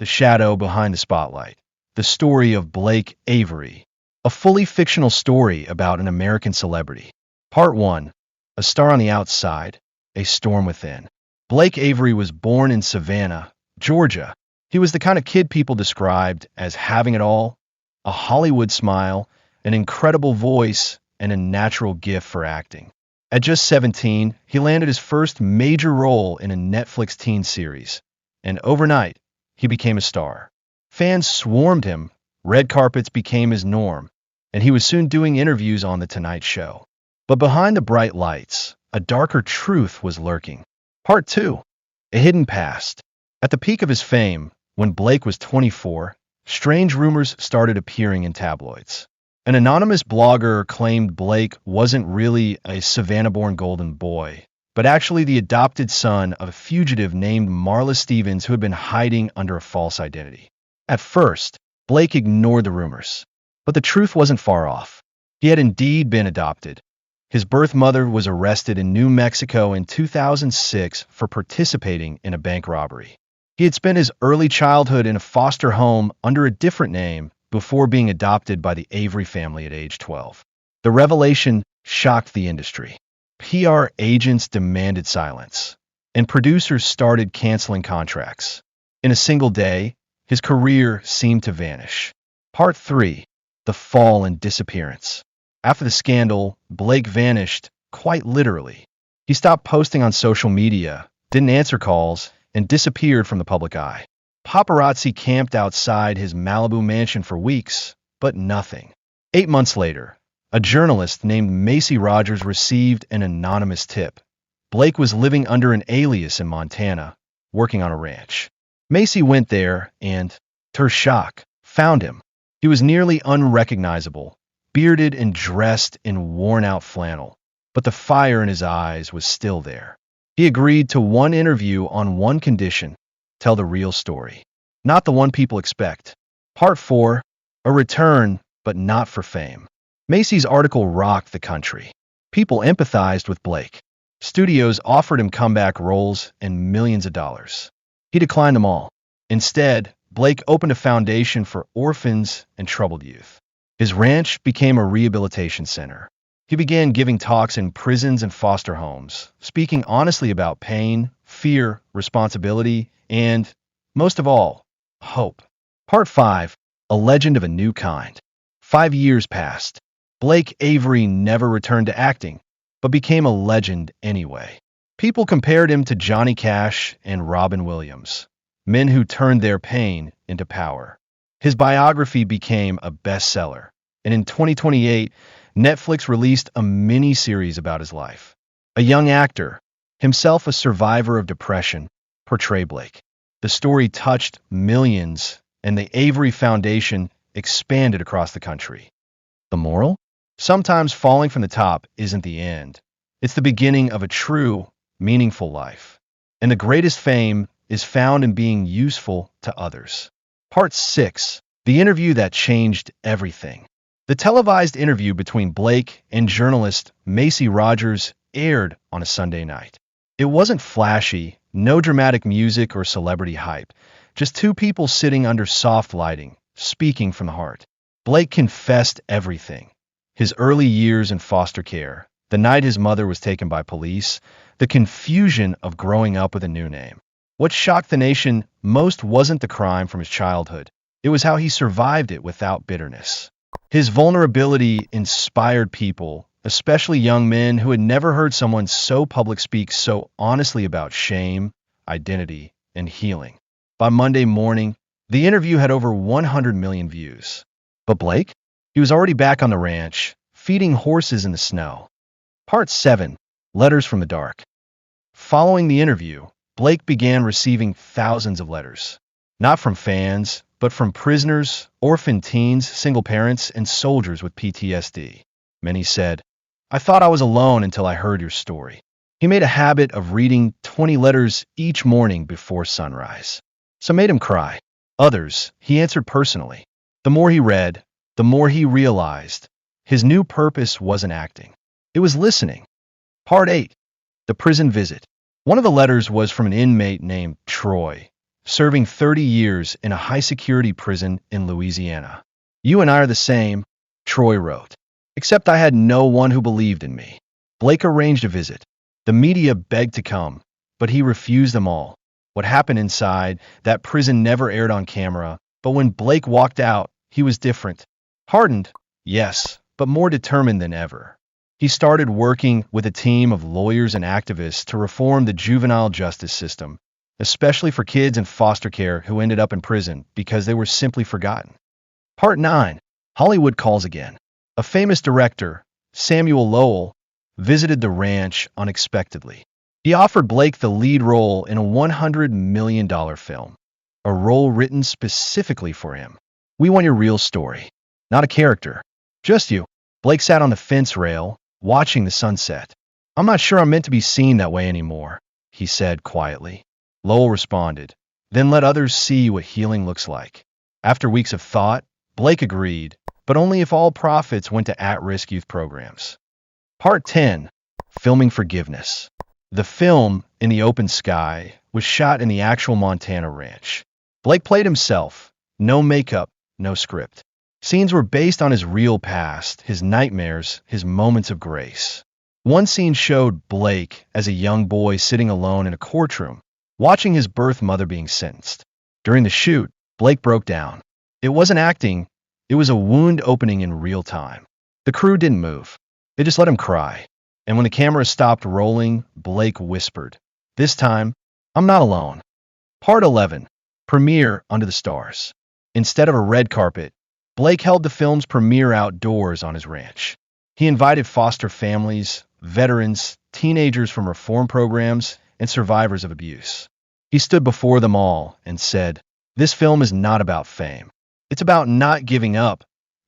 The Shadow Behind the Spotlight. The story of Blake Avery. A fully fictional story about an American celebrity. Part 1. A Star on the Outside, A Storm Within. Blake Avery was born in Savannah, Georgia. He was the kind of kid people described as having it all: a Hollywood smile, an incredible voice, and a natural gift for acting. At just 17, he landed his first major role in a Netflix teen series, and overnight, he became a star. Fans swarmed him, red carpets became his norm, and he was soon doing interviews on The Tonight Show. But behind the bright lights, a darker truth was lurking. Part 2. A Hidden Past. At the peak of his fame, when Blake was 24, strange rumors started appearing in tabloids. An anonymous blogger claimed Blake wasn't really a Savannah-born golden boy, but actually the adopted son of a fugitive named Marla Stevens who had been hiding under a false identity. At first, Blake ignored the rumors, but the truth wasn't far off. He had indeed been adopted. His birth mother was arrested in New Mexico in 2006 for participating in a bank robbery. He had spent his early childhood in a foster home under a different name before being adopted by the Avery family at age 12. The revelation shocked the industry. PR agents demanded silence, and producers started canceling contracts. In a single day, his career seemed to vanish. Part 3. The Fall and Disappearance. After the scandal, Blake vanished, quite literally. He stopped posting on social media, didn't answer calls, and disappeared from the public eye. Paparazzi camped outside his Malibu mansion for weeks, but nothing. 8 months later, a journalist named Macy Rogers received an anonymous tip. Blake was living under an alias in Montana, working on a ranch. Macy went there and, to her shock, found him. He was nearly unrecognizable, bearded and dressed in worn-out flannel, but the fire in his eyes was still there. He agreed to one interview on one condition: tell the real story, not the one people expect. Part 4. A Return, but not for fame. Macy's article rocked the country. People empathized with Blake. Studios offered him comeback roles and millions of dollars. He declined them all. Instead, Blake opened a foundation for orphans and troubled youth. His ranch became a rehabilitation center. He began giving talks in prisons and foster homes, speaking honestly about pain, fear, responsibility, and, most of all, hope. Part 5. A Legend of a New Kind. 5 years passed. Blake Avery never returned to acting, but became a legend anyway. People compared him to Johnny Cash and Robin Williams, men who turned their pain into power. His biography became a bestseller, and in 2028, Netflix released a mini-series about his life. A young actor, himself a survivor of depression, portrayed Blake. The story touched millions, and the Avery Foundation expanded across the country. The moral? Sometimes falling from the top isn't the end. It's the beginning of a true, meaningful life. And the greatest fame is found in being useful to others. Part 6. The Interview That Changed Everything. The televised interview between Blake and journalist Macy Rogers aired on a Sunday night. It wasn't flashy, no dramatic music or celebrity hype, just two people sitting under soft lighting, speaking from the heart. Blake confessed everything: his early years in foster care, the night his mother was taken by police, the confusion of growing up with a new name. What shocked the nation most wasn't the crime from his childhood. It was how he survived it without bitterness. His vulnerability inspired people, especially young men who had never heard someone so public speak so honestly about shame, identity, and healing. By Monday morning, the interview had over 100 million views. But Blake? He was already back on the ranch, feeding horses in the snow. Part 7. Letters from the Dark. Following the interview, Blake began receiving thousands of letters. Not from fans, but from prisoners, orphan teens, single parents, and soldiers with PTSD. Many said, "I thought I was alone until I heard your story." He made a habit of reading 20 letters each morning before sunrise. Some made him cry. Others, he answered personally. The more he read, the more he realized his new purpose wasn't acting. It was listening. Part 8. The Prison Visit. One of the letters was from an inmate named Troy, serving 30 years in a high-security prison in Louisiana. You and I are the same, Troy wrote. Except I had no one who believed in me. Blake arranged a visit. The media begged to come, but he refused them all. What happened inside that prison never aired on camera, but when Blake walked out, he was different. Hardened, yes, but more determined than ever. He started working with a team of lawyers and activists to reform the juvenile justice system, especially for kids in foster care who ended up in prison because they were simply forgotten. Part 9. Hollywood Calls Again. A famous director, Samuel Lowell, visited the ranch unexpectedly. He offered Blake the lead role in a $100 million film, a role written specifically for him. We want your real story, not a character, just you. Blake sat on the fence rail, watching the sunset. I'm not sure I'm meant to be seen that way anymore, he said quietly. Lowell responded, then let others see what healing looks like. After weeks of thought, Blake agreed, but only if all profits went to at-risk youth programs. Part 10. Filming Forgiveness. The film, In the Open Sky, was shot in the actual Montana ranch. Blake played himself. No makeup, no script. Scenes were based on his real past, his nightmares, his moments of grace. One scene showed Blake as a young boy sitting alone in a courtroom, watching his birth mother being sentenced. During the shoot, Blake broke down. It wasn't acting, it was a wound opening in real time. The crew didn't move. They just let him cry. And when the camera stopped rolling, Blake whispered, "This time, I'm not alone." Part 11. Premiere Under the Stars. Instead of a red carpet, Blake held the film's premiere outdoors on his ranch. He invited foster families, veterans, teenagers from reform programs, and survivors of abuse. He stood before them all and said, "This film is not about fame. It's about not giving up,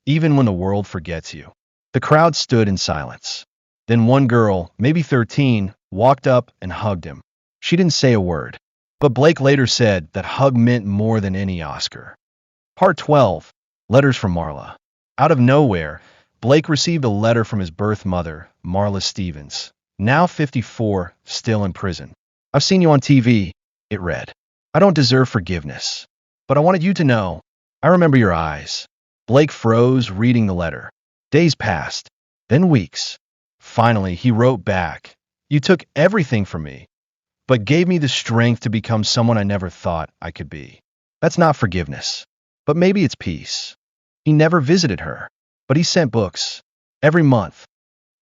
even when the world forgets you." The crowd stood in silence. Then one girl, maybe 13, walked up and hugged him. She didn't say a word, but Blake later said that hug meant more than any Oscar. Part 12. Letters from Marla. Out of nowhere, Blake received a letter from his birth mother, Marla Stevens, now 54, still in prison. "I've seen you on TV," it read. "I don't deserve forgiveness, but I wanted you to know. I remember your eyes." Blake froze reading the letter. Days passed, then weeks. Finally, he wrote back, "You took everything from me, but gave me the strength to become someone I never thought I could be." That's not forgiveness, but maybe it's peace. He never visited her, but he sent books every month.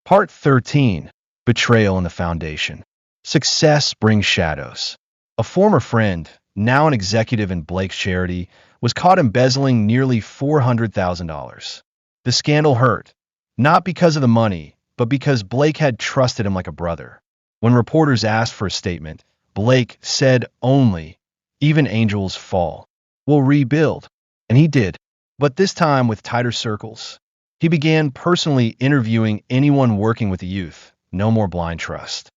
Part 13. Betrayal in the Foundation. Success brings shadows. A former friend, now an executive in Blake's charity, was caught embezzling nearly $400,000. The scandal hurt, not because of the money, but because Blake had trusted him like a brother. When reporters asked for a statement, Blake said only, "Even angels fall. We'll rebuild." And he did, but this time with tighter circles. He began personally interviewing anyone working with the youth. No more blind trust.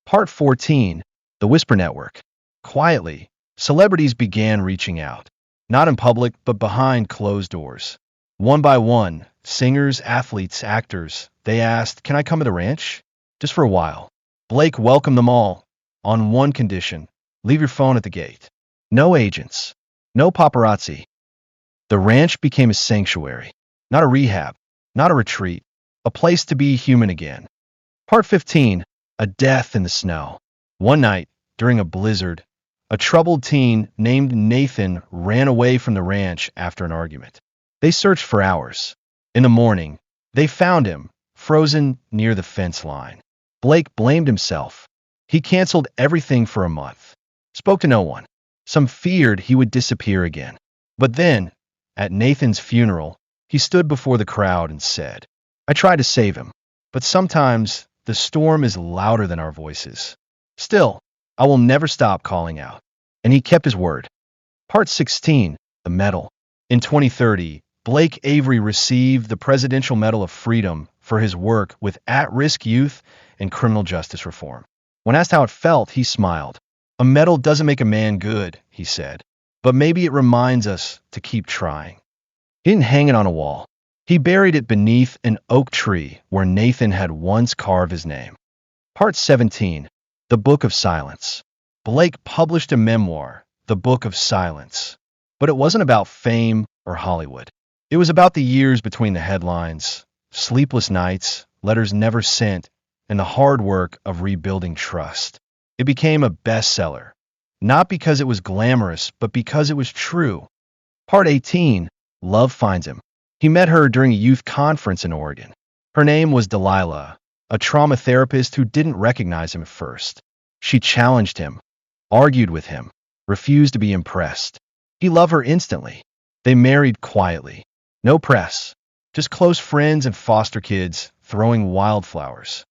Part 14. The Whisper Network. Quietly, celebrities began reaching out. Not in public, but behind closed doors. One by one, singers, athletes, actors, they asked, "Can I come to the ranch?" Just for a while. Blake welcomed them all, on one condition: leave your phone at the gate. No agents. No paparazzi. The ranch became a sanctuary. Not a rehab. Not a retreat. A place to be human again. Part 15. A Death in the Snow. One night, during a blizzard, a troubled teen named Nathan ran away from the ranch after an argument. They searched for hours. In the morning, they found him, frozen near the fence line. Blake blamed himself. He canceled everything for a month. Spoke to no one. Some feared he would disappear again. But then, at Nathan's funeral, he stood before the crowd and said, "I tried to save him, but sometimes the storm is louder than our voices. Still, I will never stop calling out." And he kept his word. Part 16. The Medal. In 2030, Blake Avery received the Presidential Medal of Freedom for his work with at-risk youth and criminal justice reform. When asked how it felt, he smiled. "A medal doesn't make a man good," he said, "but maybe it reminds us to keep trying." He didn't hang it on a wall. He buried it beneath an oak tree where Nathan had once carved his name. Part 17. The Book of Silence. Blake published a memoir, The Book of Silence. But it wasn't about fame or Hollywood. It was about the years between the headlines, sleepless nights, letters never sent, and the hard work of rebuilding trust. It became a bestseller, not because it was glamorous, but because it was true. Part 18, Love Finds Him. He met her during a youth conference in Oregon. Her name was Delilah, a trauma therapist who didn't recognize him at first. She challenged him, argued with him, refused to be impressed. He loved her instantly. They married quietly. No press, just close friends and foster kids throwing wildflowers.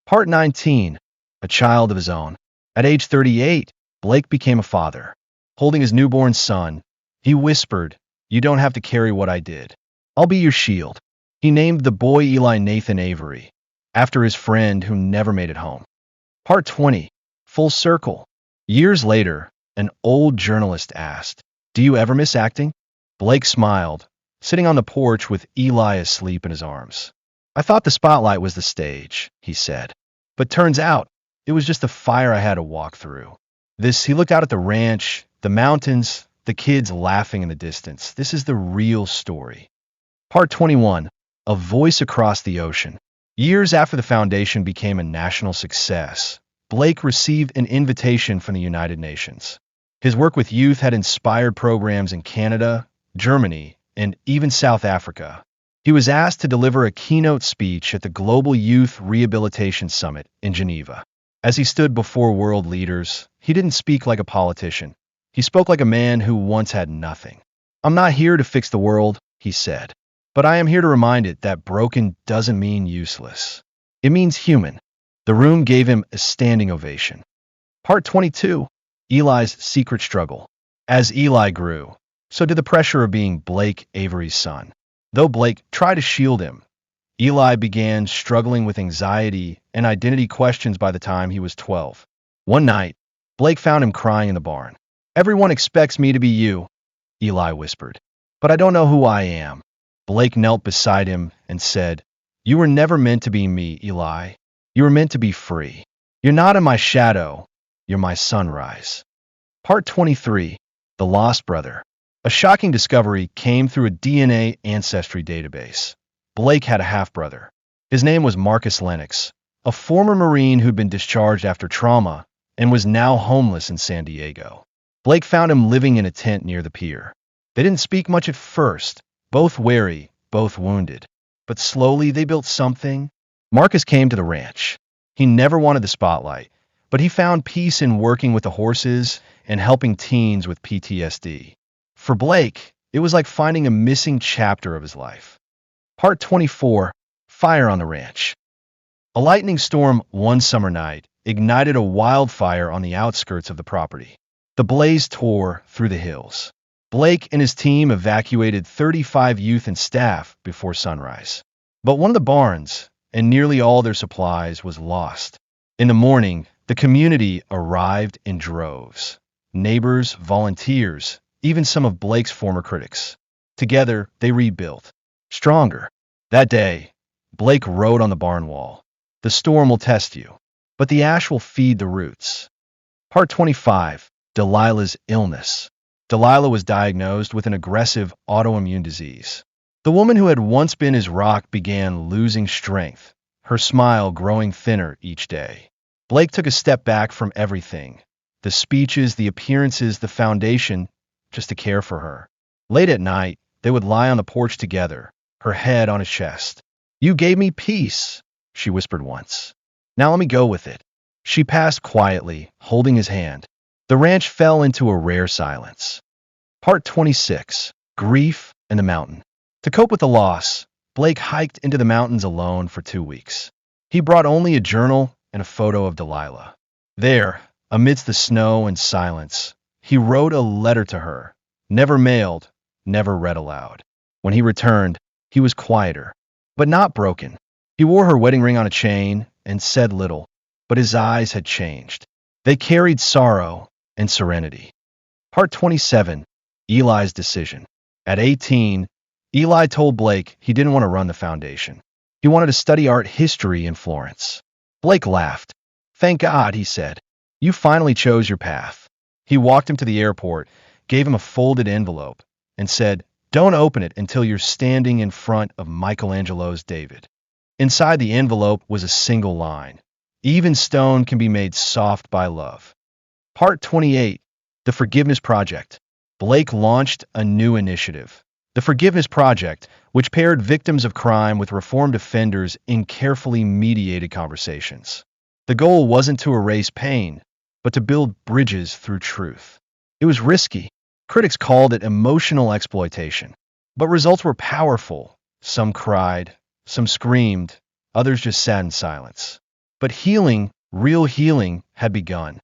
Part 19, A Child of His Own. At age 38, Blake became a father. Holding his newborn son, he whispered, "You don't have to carry what I did. I'll be your shield." He named the boy Eli Nathan Avery, after his friend who never made it home. Part 20, Full Circle. Years later, an old journalist asked, "Do you ever miss acting?" Blake smiled, sitting on the porch with Eli asleep in his arms. "I thought the spotlight was the stage," he said. "But turns out, it was just the fire I had to walk through." He looked out at the ranch, the mountains, the kids laughing in the distance. This is the real story. Part 21, A Voice Across the Ocean. Years after the foundation became a national success, Blake received an invitation from the United Nations. His work with youth had inspired programs in Canada, Germany, and even South Africa. He was asked to deliver a keynote speech at the Global Youth Rehabilitation Summit in Geneva. As he stood before world leaders, he didn't speak like a politician. He spoke like a man who once had nothing. "I'm not here to fix the world," he said, "but I am here to remind it that broken doesn't mean useless. It means human." The room gave him a standing ovation. Part 22, Eli's Secret Struggle. As Eli grew, so did the pressure of being Blake Avery's son. Though Blake tried to shield him, Eli began struggling with anxiety and identity questions by the time he was 12. One night, Blake found him crying in the barn. "Everyone expects me to be you," Eli whispered, "but I don't know who I am." Blake knelt beside him and said, "You were never meant to be me, Eli. You were meant to be free. You're not in my shadow. You're my sunrise." Part 23, The Lost Brother. A shocking discovery came through a DNA ancestry database. Blake had a half-brother. His name was Marcus Lennox, a former Marine who'd been discharged after trauma and was now homeless in San Diego. Blake found him living in a tent near the pier. They didn't speak much at first, both wary, both wounded. But slowly they built something. Marcus came to the ranch. He never wanted the spotlight, but he found peace in working with the horses and helping teens with PTSD. For Blake, it was like finding a missing chapter of his life. Part 24, Fire on the Ranch. A lightning storm one summer night ignited a wildfire on the outskirts of the property. The blaze tore through the hills. Blake and his team evacuated 35 youth and staff before sunrise. But one of the barns and nearly all their supplies was lost. In the morning, the community arrived in droves. Neighbors, volunteers, even some of Blake's former critics. Together, they rebuilt. Stronger. That day, Blake wrote on the barn wall, "The storm will test you, but the ash will feed the roots." Part 25, Delilah's Illness. Delilah was diagnosed with an aggressive autoimmune disease. The woman who had once been his rock began losing strength, her smile growing thinner each day. Blake took a step back from everything, the speeches, the appearances, the foundation, just to care for her. Late at night, they would lie on the porch together, her head on his chest. "You gave me peace," she whispered once. "Now let me go with it." She passed quietly, holding his hand. The ranch fell into a rare silence. Part 26, Grief and the Mountain. To cope with the loss, Blake hiked into the mountains alone for 2 weeks. He brought only a journal and a photo of Delilah. There, amidst the snow and silence, he wrote a letter to her, never mailed, never read aloud. When he returned, he was quieter, but not broken. He wore her wedding ring on a chain and said little, but his eyes had changed. They carried sorrow and serenity. Part 27, Eli's Decision. At 18, Eli told Blake he didn't want to run the foundation. He wanted to study art history in Florence. Blake laughed. "Thank God," he said. "You finally chose your path." He walked him to the airport, gave him a folded envelope, and said, "Don't open it until you're standing in front of Michelangelo's David." Inside the envelope was a single line: "Even stone can be made soft by love." Part 28, The Forgiveness Project. Blake launched a new initiative, the Forgiveness Project, which paired victims of crime with reformed offenders in carefully mediated conversations. The goal wasn't to erase pain, but to build bridges through truth. It was risky. Critics called it emotional exploitation. But results were powerful. Some cried, some screamed, others just sat in silence. But healing, real healing, had begun.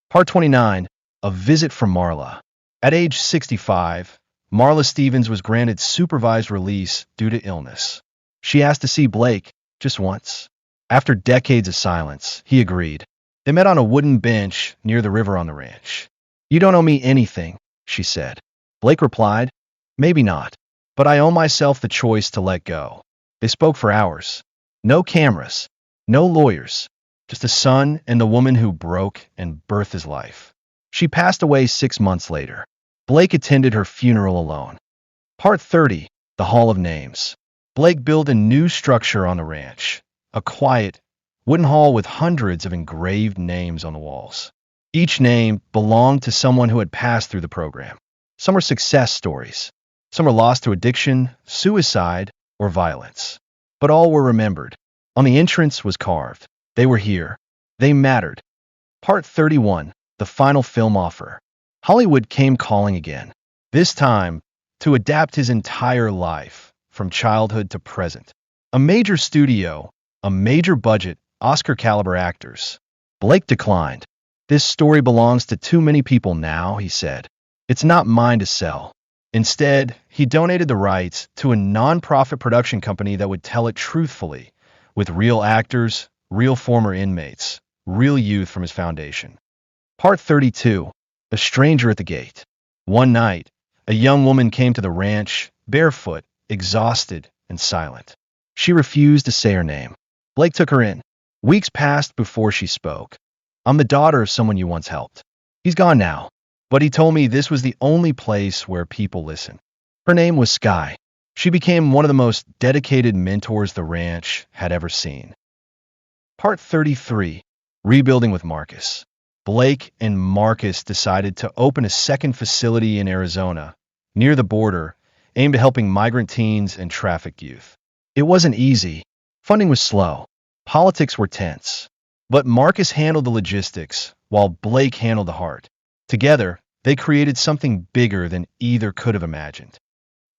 Part 29, A Visit from Marla. At age 65, Marla Stevens was granted supervised release due to illness. She asked to see Blake just once. After decades of silence, he agreed. They met on a wooden bench near the river on the ranch. "You don't owe me anything," she said. Blake replied, "Maybe not, but I owe myself the choice to let go." They spoke for hours. No cameras, no lawyers, just a son and the woman who broke and birthed his life. She passed away 6 months later. Blake attended her funeral alone. Part 30, The Hall of Names. Blake built a new structure on the ranch, a quiet, wooden hall with hundreds of engraved names on the walls. Each name belonged to someone who had passed through the program. Some were success stories. Some were lost to addiction, suicide, or violence. But all were remembered. On the entrance was carved, "They were here. They mattered." Part 31, The Final Film Offer. Hollywood came calling again. This time, to adapt his entire life, from childhood to present. A major studio, a major budget, Oscar-caliber actors. Blake declined. "This story belongs to too many people now," he said. "It's not mine to sell." Instead, he donated the rights to a non-profit production company that would tell it truthfully, with real actors, real former inmates, real youth from his foundation. Part 32, A Stranger at the Gate. One night, a young woman came to the ranch, barefoot, exhausted, and silent. She refused to say her name. Blake took her in. Weeks passed before she spoke. "I'm the daughter of someone you once helped. He's gone now, but he told me this was the only place where people listen." Her name was Sky. She became one of the most dedicated mentors the ranch had ever seen. Part 33, Rebuilding with Marcus. Blake and Marcus decided to open a second facility in Arizona, near the border, aimed at helping migrant teens and trafficked youth. It wasn't easy. Funding was slow. Politics were tense. But Marcus handled the logistics, while Blake handled the heart. Together, they created something bigger than either could have imagined.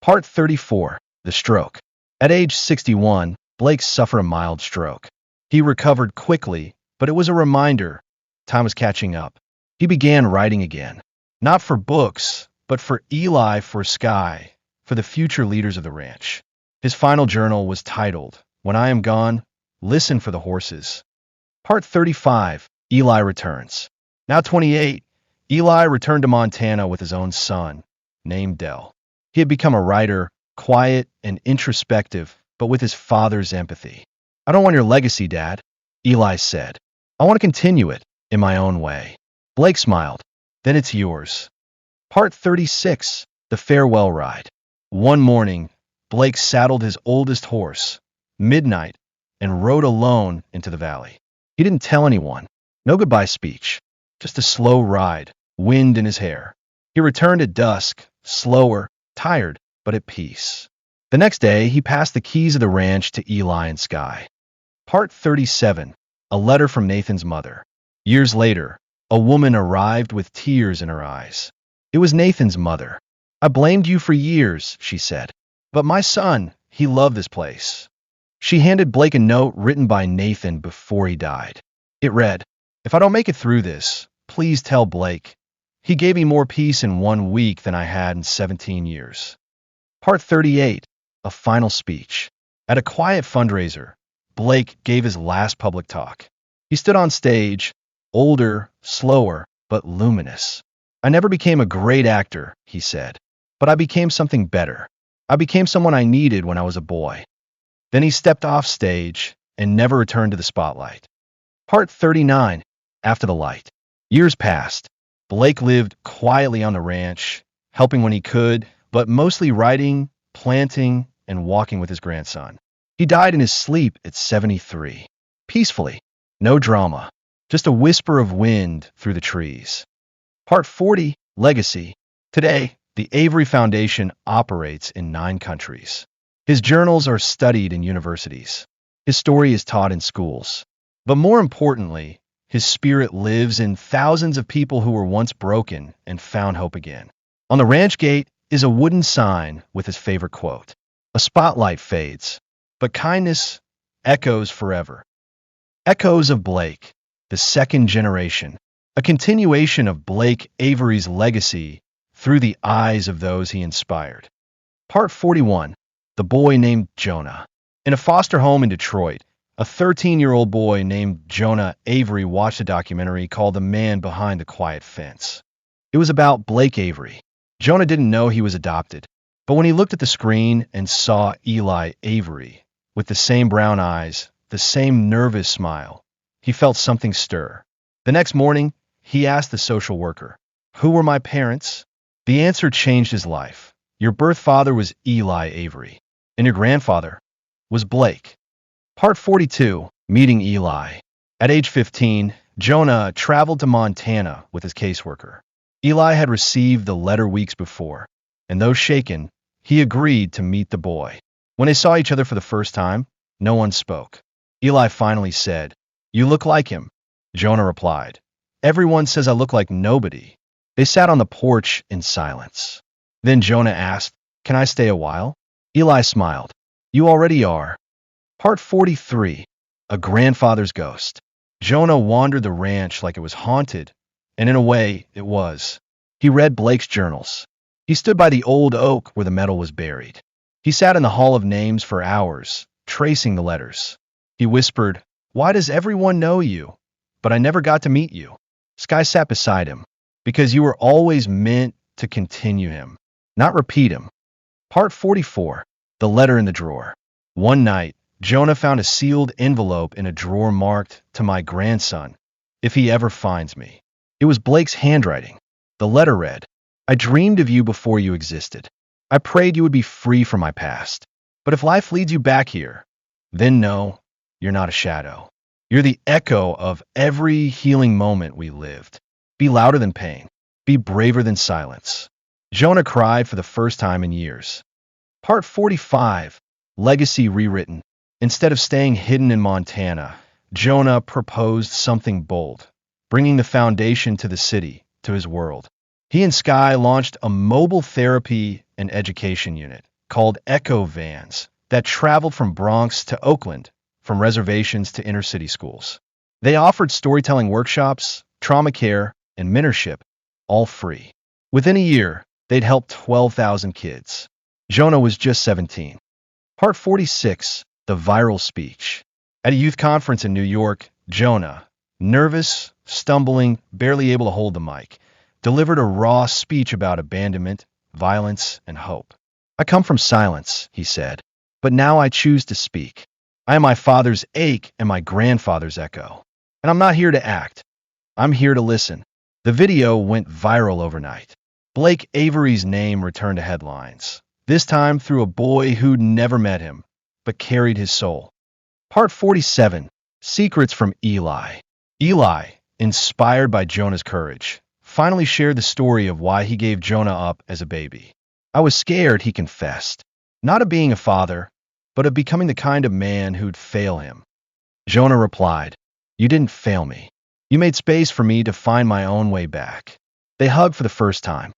Part 34, The Stroke. At age 61, Blake suffered a mild stroke. He recovered quickly, but it was a reminder. Time was catching up. He began writing again. Not for books, but for Eli, for Sky, for the future leaders of the ranch. His final journal was titled, "When I Am Gone, Listen for the Horses." Part 35, Eli Returns. Now 28, Eli returned to Montana with his own son, named Dell. He had become a writer, quiet and introspective, but with his father's empathy. "I don't want your legacy, Dad," Eli said. "I want to continue it, in my own way." Blake smiled. "Then it's yours." Part 36, The Farewell Ride. One morning, Blake saddled his oldest horse, Midnight, and rode alone into the valley. He didn't tell anyone. No goodbye speech. Just a slow ride, wind in his hair. He returned at dusk, slower, tired, but at peace. The next day, he passed the keys of the ranch to Eli and Sky. Part 37, A Letter from Nathan's Mother. Years later, a woman arrived with tears in her eyes. It was Nathan's mother. "I blamed you for years," she said. "But my son, he loved this place." She handed Blake a note written by Nathan before he died. It read, "If I don't make it through this, please tell Blake. He gave me more peace in 1 week than I had in 17 years. Part 38, A Final Speech. At a quiet fundraiser, Blake gave his last public talk. He stood on stage, older, slower, but luminous. "I never became a great actor," he said, "but I became something better. I became someone I needed when I was a boy." Then he stepped off stage and never returned to the spotlight. Part 39, After the Light. Years passed. Blake lived quietly on the ranch, helping when he could, but mostly writing, planting, and walking with his grandson. He died in his sleep at 73. Peacefully. No drama. Just a whisper of wind through the trees. Part 40, Legacy. Today, the Avery Foundation operates in 9 countries. His journals are studied in universities. His story is taught in schools. But more importantly, his spirit lives in thousands of people who were once broken and found hope again. On the ranch gate is a wooden sign with his favorite quote. A spotlight fades, but kindness echoes forever. Echoes of Blake, the second generation, a continuation of Blake Avery's legacy through the eyes of those he inspired. Part 41, The Boy Named Jonah. In a foster home in Detroit, a 13-year-old boy named Jonah Avery watched a documentary called The Man Behind the Quiet Fence. It was about Blake Avery. Jonah didn't know he was adopted, but when he looked at the screen and saw Eli Avery, with the same brown eyes, the same nervous smile, he felt something stir. The next morning, he asked the social worker, "Who were my parents?" The answer changed his life. Your birth father was Eli Avery, and your grandfather was Blake. Part 42, Meeting Eli. At age 15, Jonah traveled to Montana with his caseworker. Eli had received the letter weeks before, and though shaken, he agreed to meet the boy. When they saw each other for the first time, no one spoke. Eli finally said, "You look like him." Jonah replied, "Everyone says I look like nobody." They sat on the porch in silence. Then Jonah asked, "Can I stay a while?" Eli smiled. "You already are." Part 43, A Grandfather's Ghost. Jonah wandered the ranch like it was haunted, and in a way, it was. He read Blake's journals. He stood by the old oak where the metal was buried. He sat in the Hall of Names for hours, tracing the letters. He whispered, "Why does everyone know you? But I never got to meet you." Sky sat beside him, because you were always meant to continue him, not repeat him. Part 44, The Letter in the Drawer. One night, Jonah found a sealed envelope in a drawer marked, "To my grandson, if he ever finds me." It was Blake's handwriting. The letter read, "I dreamed of you before you existed. I prayed you would be free from my past. But if life leads you back here, then know you're not a shadow. You're the echo of every healing moment we lived. Be louder than pain. Be braver than silence." Jonah cried for the first time in years. Part 45, Legacy Rewritten. Instead of staying hidden in Montana, Jonah proposed something bold, bringing the foundation to the city, to his world. He and Sky launched a mobile therapy and education unit called Echo Vans that traveled from Bronx to Oakland, from reservations to inner-city schools. They offered storytelling workshops, trauma care, and mentorship, all free. Within a year, they'd helped 12,000 kids. Jonah was just 17. Part 46, The Viral Speech. At a youth conference in New York, Jonah, nervous, stumbling, barely able to hold the mic, delivered a raw speech about abandonment, violence, and hope. "I come from silence," he said, "but now I choose to speak. I am my father's ache and my grandfather's echo. And I'm not here to act. I'm here to listen." The video went viral overnight. Blake Avery's name returned to headlines, this time through a boy who'd never met him, but carried his soul. Part 47, Secrets from Eli. Eli, inspired by Jonah's courage, finally shared the story of why he gave Jonah up as a baby. "I was scared," he confessed, "not of being a father, but of becoming the kind of man who'd fail him." Jonah replied, "You didn't fail me. You made space for me to find my own way back." They hugged for the first time.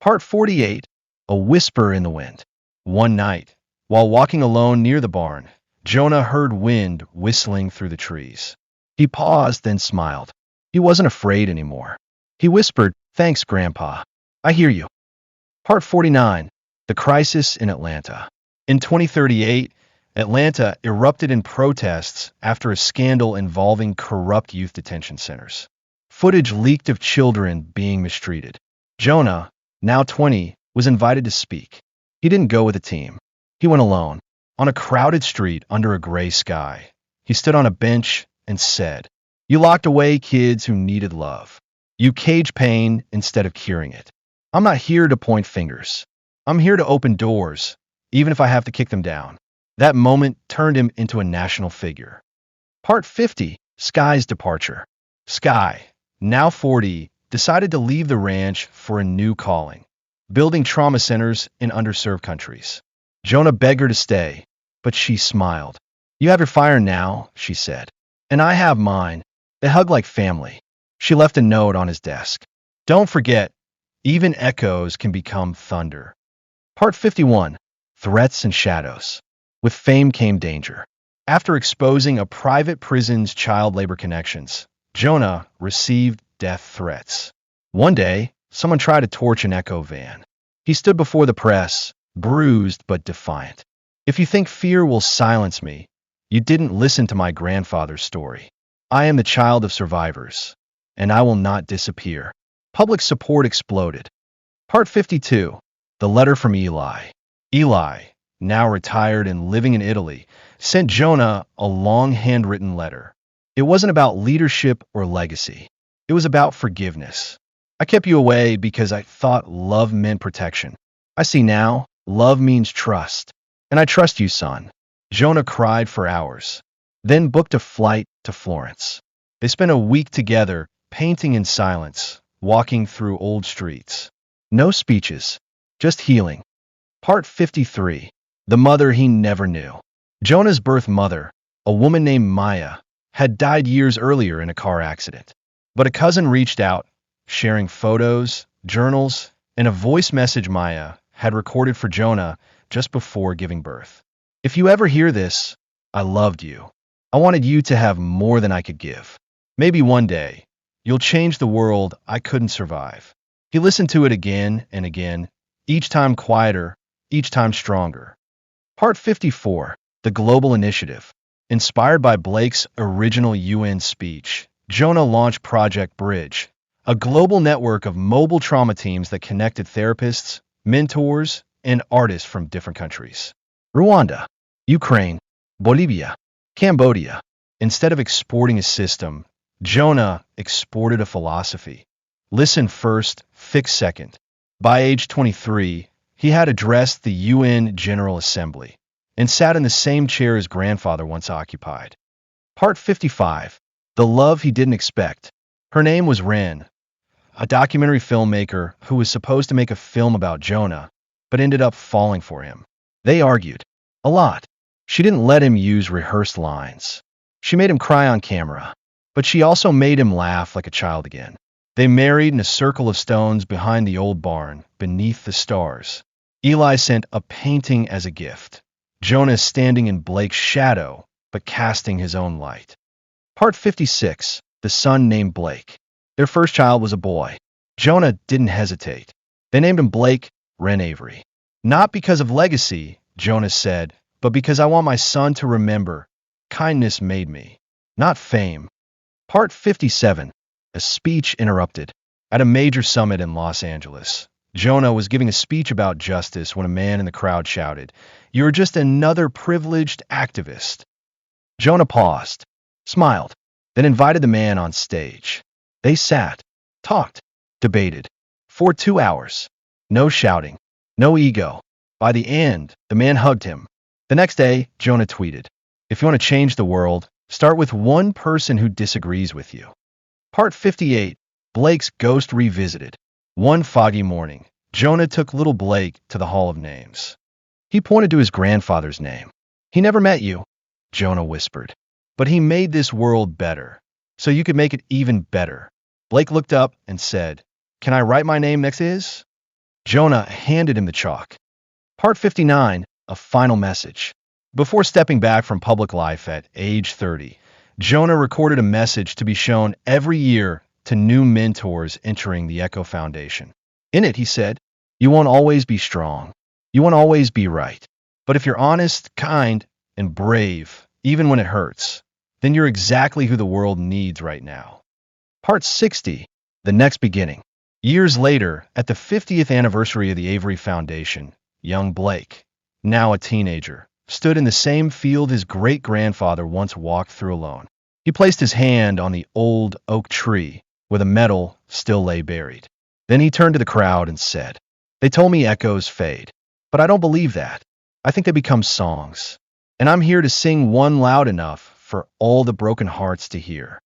Part 48, A Whisper in the Wind. One night, while walking alone near the barn, Jonah heard wind whistling through the trees. He paused, then smiled. He wasn't afraid anymore. He whispered, "Thanks, Grandpa. I hear you." Part 49, The Crisis in Atlanta. In 2038, Atlanta erupted in protests after a scandal involving corrupt youth detention centers. Footage leaked of children being mistreated. Jonah, now 20, was invited to speak. He didn't go with a team. He went alone, on a crowded street under a gray sky. He stood on a bench and said, "You locked away kids who needed love. You cage pain instead of curing it. I'm not here to point fingers. I'm here to open doors, even if I have to kick them down. That moment turned him into a national figure. Part 50, Sky's departure. Sky, now 40, decided to leave the ranch for a new calling, building trauma centers in underserved countries. Jonah begged her to stay, but she smiled. You have your fire now, she said. And I have mine. They hug like family. She left a note on his desk. Don't forget, even echoes can become thunder. Part 51, Threats and Shadows. With fame came danger. After exposing a private prison's child labor connections, Jonah received death threats. One day, someone tried to torch an Echo van. He stood before the press, bruised but defiant. If you think fear will silence me, you didn't listen to my grandfather's story. I am the child of survivors, and I will not disappear. Public support exploded. Part 52, The Letter from Eli. Eli, now retired and living in Italy, sent Jonah a long handwritten letter. It wasn't about leadership or legacy. It was about forgiveness. I kept you away because I thought love meant protection. I see now, love means trust. And I trust you, son. Jonah cried for hours, then booked a flight to Florence. They spent a week together, painting in silence, walking through old streets. No speeches, just healing. Part 53, The Mother He Never Knew. Jonah's birth mother, a woman named Maya, had died years earlier in a car accident. But a cousin reached out, sharing photos, journals, and a voice message Maya had recorded for Jonah just before giving birth. If you ever hear this, I loved you. I wanted you to have more than I could give. Maybe one day, you'll change the world I couldn't survive. He listened to it again and again, each time quieter, each time stronger. Part 54, The Global Initiative. Inspired by Blake's original UN speech, Jonah launched Project Bridge, a global network of mobile trauma teams that connected therapists, mentors, and artists from different countries. Rwanda, Ukraine, Bolivia, Cambodia. Instead of exporting a system, Jonah exported a philosophy. Listen first, fix second. By age 23, he had addressed the UN General Assembly and sat in the same chair his grandfather once occupied. Part 55, The Love He Didn't Expect. Her name was Ren, a documentary filmmaker who was supposed to make a film about Jonah, but ended up falling for him. They argued. A lot. She didn't let him use rehearsed lines. She made him cry on camera, but she also made him laugh like a child again. They married in a circle of stones behind the old barn, beneath the stars. Eli sent a painting as a gift. Jonah standing in Blake's shadow, but casting his own light. Part 56, The Son Named Blake. Their first child was a boy. Jonah didn't hesitate. They named him Blake, Ren Avery. Not because of legacy, Jonah said, but because I want my son to remember, kindness made me, not fame. Part 57, A Speech Interrupted. At a major summit in Los Angeles, Jonah was giving a speech about justice when a man in the crowd shouted, "You're just another privileged activist." Jonah paused, smiled, then invited the man on stage. They sat, talked, debated. For 2 hours. No shouting, no ego. By the end, the man hugged him. The next day, Jonah tweeted, "If you want to change the world, start with one person who disagrees with you." Part 58, Blake's Ghost Revisited. One foggy morning, Jonah took little Blake to the Hall of Names. He pointed to his grandfather's name. "He never met you," Jonah whispered, "but he made this world better, so you could make it even better." Blake looked up and said, "Can I write my name next to his?" Jonah handed him the chalk. Part 59, A Final Message. Before stepping back from public life at age 30, Jonah recorded a message to be shown every year to new mentors entering the Echo Foundation. In it, he said, "You won't always be strong. You won't always be right. But if you're honest, kind, and brave, even when it hurts, then you're exactly who the world needs right now." Part 60, The Next Beginning. Years later, at the 50th anniversary of the Avery Foundation, young Blake, now a teenager, stood in the same field his great-grandfather once walked through alone. He placed his hand on the old oak tree, where the metal still lay buried. Then he turned to the crowd and said, "They told me echoes fade, but I don't believe that. I think they become songs. And I'm here to sing one loud enough for all the broken hearts to hear."